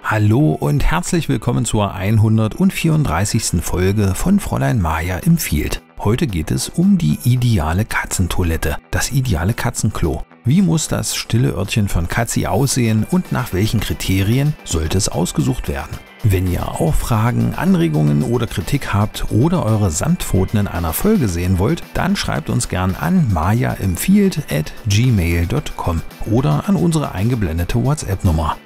Hallo und herzlich willkommen zur 134. Folge von Fräulein Maja empfiehlt. Heute geht es um die ideale Katzentoilette, das ideale Katzenklo. Wie muss das stille Örtchen von Katzi aussehen und nach welchen Kriterien sollte es ausgesucht werden? Wenn ihr auch Fragen, Anregungen oder Kritik habt oder eure Samtpfoten in einer Folge sehen wollt, dann schreibt uns gern an majaempfiehlt@gmail.com oder an unsere eingeblendete WhatsApp-Nummer.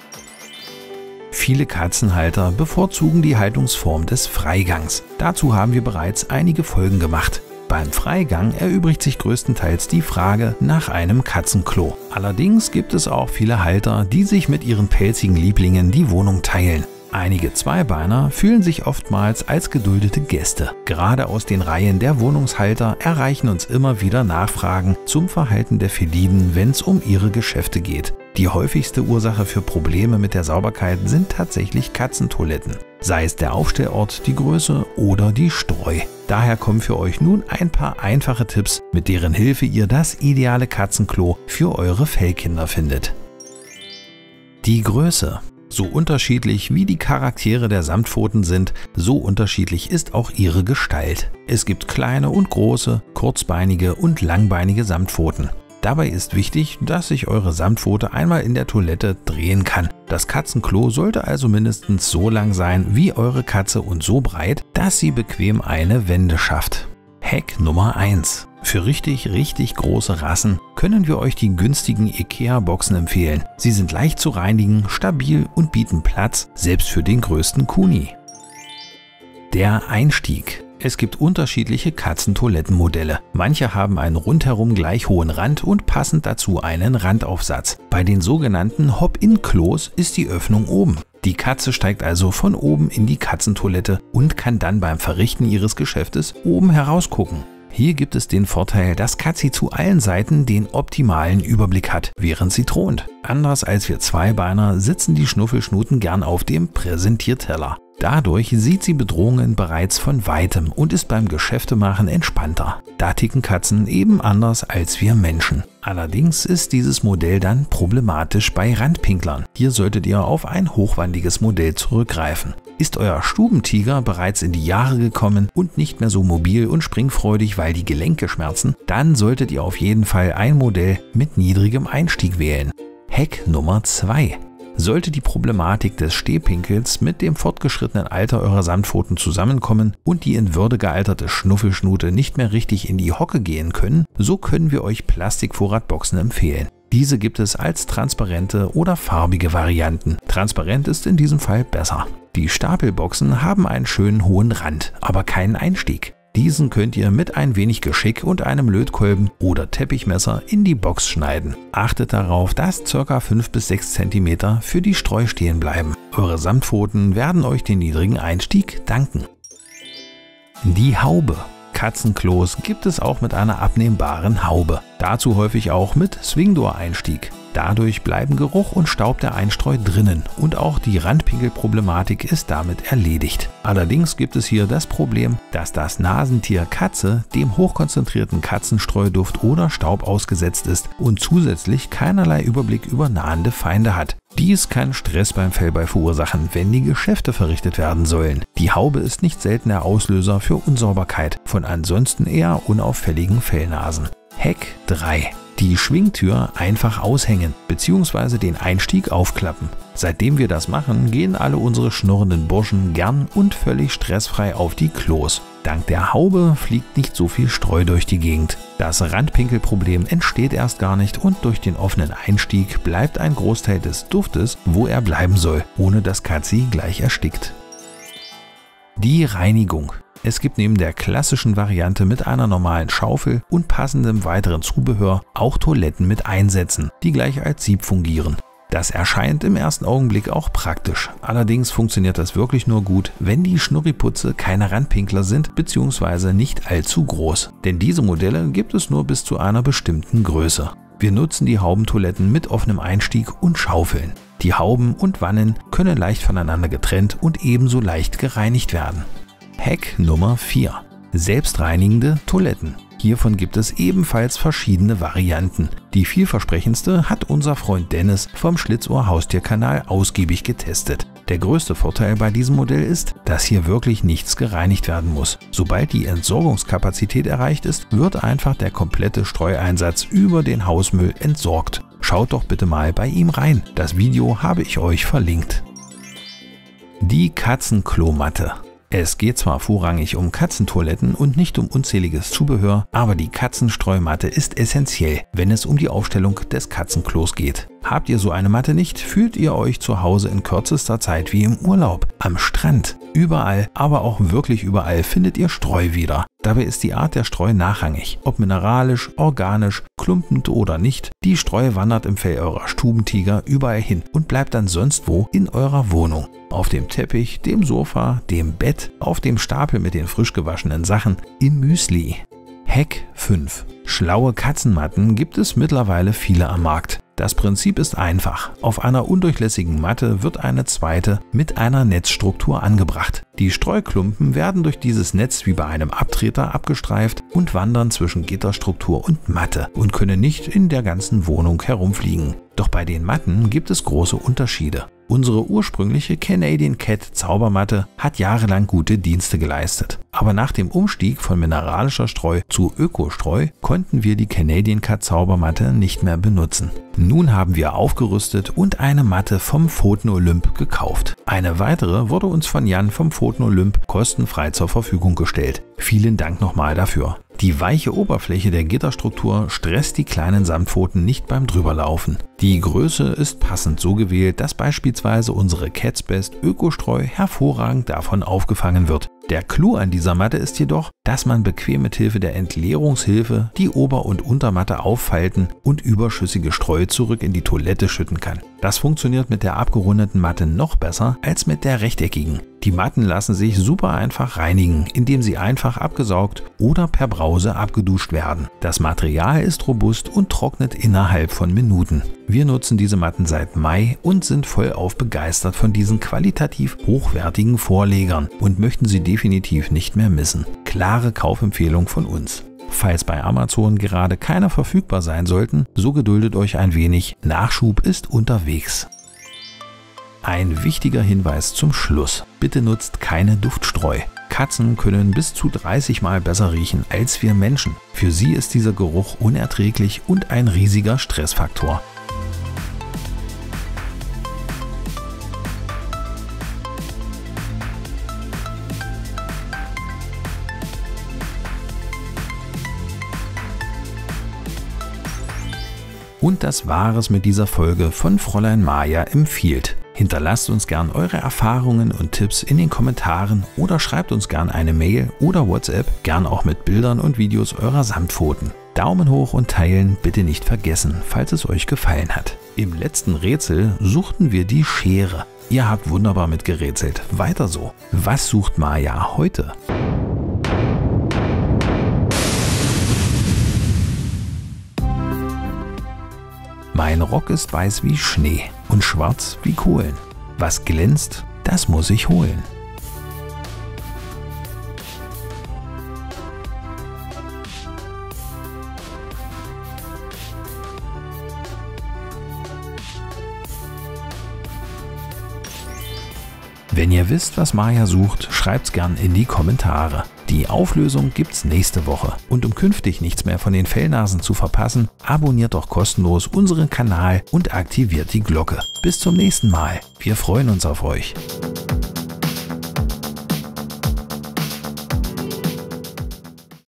Viele Katzenhalter bevorzugen die Haltungsform des Freigangs. Dazu haben wir bereits einige Folgen gemacht. Beim Freigang erübrigt sich größtenteils die Frage nach einem Katzenklo. Allerdings gibt es auch viele Halter, die sich mit ihren pelzigen Lieblingen die Wohnung teilen. Einige Zweibeiner fühlen sich oftmals als geduldete Gäste. Gerade aus den Reihen der Wohnungshalter erreichen uns immer wieder Nachfragen zum Verhalten der Feliden, wenn es um ihre Geschäfte geht. Die häufigste Ursache für Probleme mit der Sauberkeit sind tatsächlich Katzentoiletten. Sei es der Aufstellort, die Größe oder die Streu. Daher kommen für euch nun ein paar einfache Tipps, mit deren Hilfe ihr das ideale Katzenklo für eure Fellkinder findet. Die Größe. So unterschiedlich wie die Charaktere der Samtpfoten sind, so unterschiedlich ist auch ihre Gestalt. Es gibt kleine und große, kurzbeinige und langbeinige Samtpfoten. Dabei ist wichtig, dass sich eure Samtpfote einmal in der Toilette drehen kann. Das Katzenklo sollte also mindestens so lang sein wie eure Katze und so breit, dass sie bequem eine Wende schafft. Hack Nummer 1. Für richtig große Rassen können wir euch die günstigen IKEA-Boxen empfehlen. Sie sind leicht zu reinigen, stabil und bieten Platz, selbst für den größten Kuni. Der Einstieg. Es gibt unterschiedliche Katzentoilettenmodelle. Manche haben einen rundherum gleich hohen Rand und passend dazu einen Randaufsatz. Bei den sogenannten Hop-in-Klos ist die Öffnung oben. Die Katze steigt also von oben in die Katzentoilette und kann dann beim Verrichten ihres Geschäftes oben herausgucken. Hier gibt es den Vorteil, dass Katzi zu allen Seiten den optimalen Überblick hat, während sie thront. Anders als wir Zweibeiner sitzen die Schnuffelschnuten gern auf dem Präsentierteller. Dadurch sieht sie Bedrohungen bereits von Weitem und ist beim Geschäftemachen entspannter. Da ticken Katzen eben anders als wir Menschen. Allerdings ist dieses Modell dann problematisch bei Randpinklern. Hier solltet ihr auf ein hochwandiges Modell zurückgreifen. Ist euer Stubentiger bereits in die Jahre gekommen und nicht mehr so mobil und springfreudig, weil die Gelenke schmerzen, dann solltet ihr auf jeden Fall ein Modell mit niedrigem Einstieg wählen. Hack Nummer 2. Sollte die Problematik des Stehpinkels mit dem fortgeschrittenen Alter eurer Samtpfoten zusammenkommen und die in Würde gealterte Schnuffelschnute nicht mehr richtig in die Hocke gehen können, so können wir euch Plastikvorratboxen empfehlen. Diese gibt es als transparente oder farbige Varianten. Transparent ist in diesem Fall besser. Die Stapelboxen haben einen schönen hohen Rand, aber keinen Einstieg. Diesen könnt ihr mit ein wenig Geschick und einem Lötkolben oder Teppichmesser in die Box schneiden. Achtet darauf, dass ca. 5 bis 6 cm für die Streu stehen bleiben. Eure Samtpfoten werden euch den niedrigen Einstieg danken. Die Haube. Katzenklos gibt es auch mit einer abnehmbaren Haube. Dazu häufig auch mit Swingdoor-Einstieg. Dadurch bleiben Geruch und Staub der Einstreu drinnen und auch die Randpinkelproblematik ist damit erledigt. Allerdings gibt es hier das Problem, dass das Nasentier Katze dem hochkonzentrierten Katzenstreuduft oder Staub ausgesetzt ist und zusätzlich keinerlei Überblick über nahende Feinde hat. Dies kann Stress beim Fellball verursachen, wenn die Geschäfte verrichtet werden sollen. Die Haube ist nicht selten der Auslöser für Unsauberkeit von ansonsten eher unauffälligen Fellnasen. Hack 3. Die Schwingtür einfach aushängen bzw. den Einstieg aufklappen. Seitdem wir das machen, gehen alle unsere schnurrenden Burschen gern und völlig stressfrei auf die Klos. Dank der Haube fliegt nicht so viel Streu durch die Gegend. Das Randpinkelproblem entsteht erst gar nicht und durch den offenen Einstieg bleibt ein Großteil des Duftes, wo er bleiben soll, ohne dass Katzi gleich erstickt. Die Reinigung. Es gibt neben der klassischen Variante mit einer normalen Schaufel und passendem weiteren Zubehör auch Toiletten mit Einsätzen, die gleich als Sieb fungieren. Das erscheint im ersten Augenblick auch praktisch. Allerdings funktioniert das wirklich nur gut, wenn die Schnurriputze keine Randpinkler sind bzw. nicht allzu groß. Denn diese Modelle gibt es nur bis zu einer bestimmten Größe. Wir nutzen die Haubentoiletten mit offenem Einstieg und Schaufeln. Die Hauben und Wannen können leicht voneinander getrennt und ebenso leicht gereinigt werden. Hack Nummer 4. Selbstreinigende Toiletten. Hiervon gibt es ebenfalls verschiedene Varianten. Die vielversprechendste hat unser Freund Dennis vom Schlitzohr Haustierkanal ausgiebig getestet. Der größte Vorteil bei diesem Modell ist, dass hier wirklich nichts gereinigt werden muss. Sobald die Entsorgungskapazität erreicht ist, wird einfach der komplette Streueinsatz über den Hausmüll entsorgt. Schaut doch bitte mal bei ihm rein. Das Video habe ich euch verlinkt. Die Katzenklomatte. Es geht zwar vorrangig um Katzentoiletten und nicht um unzähliges Zubehör, aber die Katzenstreumatte ist essentiell, wenn es um die Aufstellung des Katzenklos geht. Habt ihr so eine Matte nicht, fühlt ihr euch zu Hause in kürzester Zeit wie im Urlaub, am Strand. Überall, aber auch wirklich überall findet ihr Streu wieder. Dabei ist die Art der Streu nachrangig, ob mineralisch, organisch, klumpend oder nicht. Die Streu wandert im Fell eurer Stubentiger überall hin und bleibt dann sonst wo in eurer Wohnung. Auf dem Teppich, dem Sofa, dem Bett, auf dem Stapel mit den frisch gewaschenen Sachen, im Müsli. Hack 5. Schlaue Katzenmatten gibt es mittlerweile viele am Markt. Das Prinzip ist einfach. Auf einer undurchlässigen Matte wird eine zweite mit einer Netzstruktur angebracht. Die Streuklumpen werden durch dieses Netz wie bei einem Abtreter abgestreift und wandern zwischen Gitterstruktur und Matte und können nicht in der ganzen Wohnung herumfliegen. Doch bei den Matten gibt es große Unterschiede. Unsere ursprüngliche Canadian Cat Zaubermatte hat jahrelang gute Dienste geleistet. Aber nach dem Umstieg von mineralischer Streu zu Ökostreu konnten wir die Canadian Cat Zaubermatte nicht mehr benutzen. Nun haben wir aufgerüstet und eine Matte vom Pfoten Olymp gekauft. Eine weitere wurde uns von Jan vom Pfoten Olymp kostenfrei zur Verfügung gestellt. Vielen Dank nochmal dafür. Die weiche Oberfläche der Gitterstruktur stresst die kleinen Samtpfoten nicht beim Drüberlaufen. Die Größe ist passend so gewählt, dass beispielsweise unsere Cats Best Ökostreu hervorragend davon aufgefangen wird. Der Clou an dieser Matte ist jedoch, dass man bequem mit Hilfe der Entleerungshilfe die Ober- und Untermatte auffalten und überschüssige Streu zurück in die Toilette schütten kann. Das funktioniert mit der abgerundeten Matte noch besser als mit der rechteckigen. Die Matten lassen sich super einfach reinigen, indem sie einfach abgesaugt oder per Brause abgeduscht werden. Das Material ist robust und trocknet innerhalb von Minuten. Wir nutzen diese Matten seit Mai und sind vollauf begeistert von diesen qualitativ hochwertigen Vorlegern und möchten sie definitiv nicht mehr missen. Klare Kaufempfehlung von uns. Falls bei Amazon gerade keiner verfügbar sein sollten, so geduldet euch ein wenig, Nachschub ist unterwegs. Ein wichtiger Hinweis zum Schluss. Bitte nutzt keine Duftstreu. Katzen können bis zu 30 Mal besser riechen als wir Menschen. Für sie ist dieser Geruch unerträglich und ein riesiger Stressfaktor. Und das war es mit dieser Folge von Fräulein Maja empfiehlt. Hinterlasst uns gern eure Erfahrungen und Tipps in den Kommentaren oder schreibt uns gern eine Mail oder WhatsApp, gern auch mit Bildern und Videos eurer Samtpfoten. Daumen hoch und teilen bitte nicht vergessen, falls es euch gefallen hat. Im letzten Rätsel suchten wir die Schere. Ihr habt wunderbar mitgerätselt. Weiter so. Was sucht Maja heute? Mein Rock ist weiß wie Schnee und schwarz wie Kohlen. Was glänzt, das muss ich holen. Wenn ihr wisst, was Maja sucht, schreibt's gern in die Kommentare. Die Auflösung gibt's nächste Woche. Und um künftig nichts mehr von den Fellnasen zu verpassen, abonniert doch kostenlos unseren Kanal und aktiviert die Glocke. Bis zum nächsten Mal. Wir freuen uns auf euch.